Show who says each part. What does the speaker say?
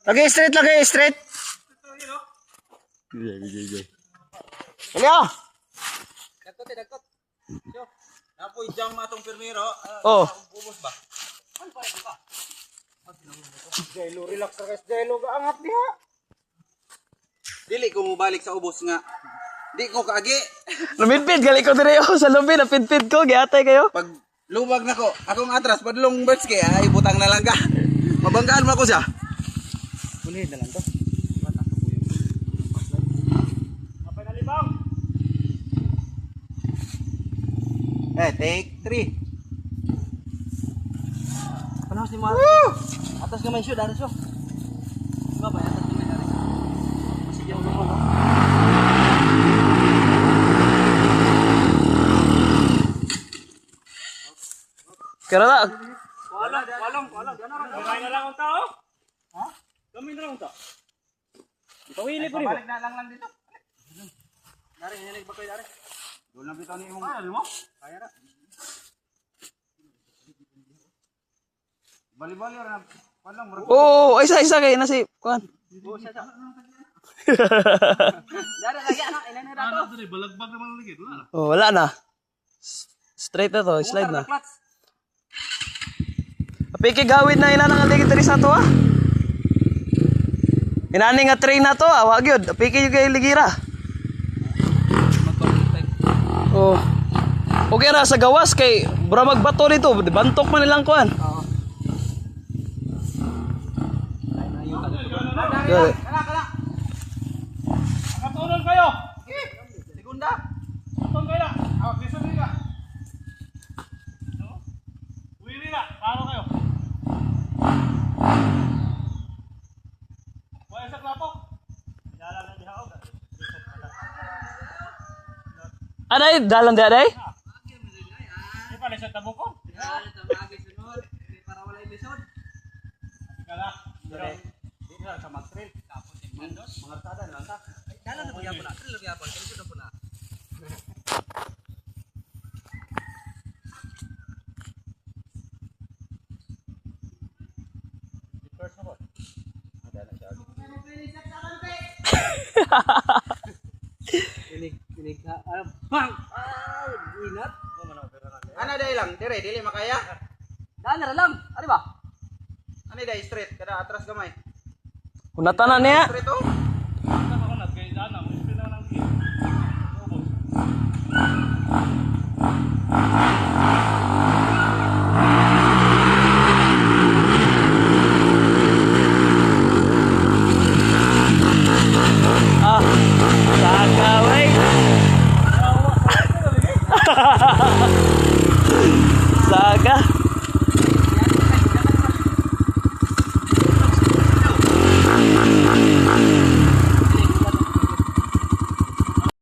Speaker 1: Lagi straight, lagi straight. Hello.
Speaker 2: Dagkot. Yo. Napoy jam matong permiro.
Speaker 1: Oh.
Speaker 2: Ubos ba? Ano ba ka?
Speaker 1: Jelo, relax ka guys. Jelo, gaangat diha.
Speaker 2: Dili ko mo balik sa ubos nga. Di ko kaagi.
Speaker 1: Lumidpid, gali ko dire sa lobby, napidpid ko, giatay kayo.
Speaker 2: Pag luwag na ko, akong atras, padulong birds kaya, ay butang na lang ka. Mabanggaan mo ako siya.
Speaker 1: Punid na lang to.
Speaker 2: Kapay na libang. Take 3. Panos ni mo. Atas gamay siya, dari siya. Diba ba, atas gamay dari siya. Masih yung lumo.
Speaker 1: Kira na.
Speaker 2: Walong. Gamay na lang ang tao. Ha? Gamay na lang ang tao. Pawili po rin. Balik na lang dito. Dari, nilig ba kayo dari? Doon lang bitaw ni imong. Ano mo? Kaya na. Bali-bali ora na. Palang
Speaker 1: Oh, isa kay na si kuan.
Speaker 2: Oh, siya. Dari lagi anak, ilan na dato?
Speaker 3: Ano dito, balagbag naman lagi.
Speaker 1: Oh, wala na. Straight na to, slide na. Piki gawid na ina nang aligid diri sa to ah. Inani nga train na to, wag gyud. Piki yung kay ligira. Oh. Okay ra sa gawas kay bura magbato dito, bantok man nilang kuan.
Speaker 2: Kala. Katulong kayo. Segunda. Katulong kayo. Awak bisa ka. No? Wili na, paro kayo. Wala sa klapok. Dala na diha og.
Speaker 1: Aday, dalan di aday?
Speaker 2: Di pa sa tabukon. Dala ta magi sunod para wala episod. Kala. Dito sa matril. Kapos yung mandos. Mga tada lang ta. Dala na po yapon na. Trail yapon. Kaya sudah po na. First na po. Dala siya. Kinig ka. Bang! Inat. Ano dahil lang? Dili makaya? Dala na lang. Ano ba? Ano dahil straight? Kada atras gamay.
Speaker 1: Unatan na niya.
Speaker 2: Straight oh.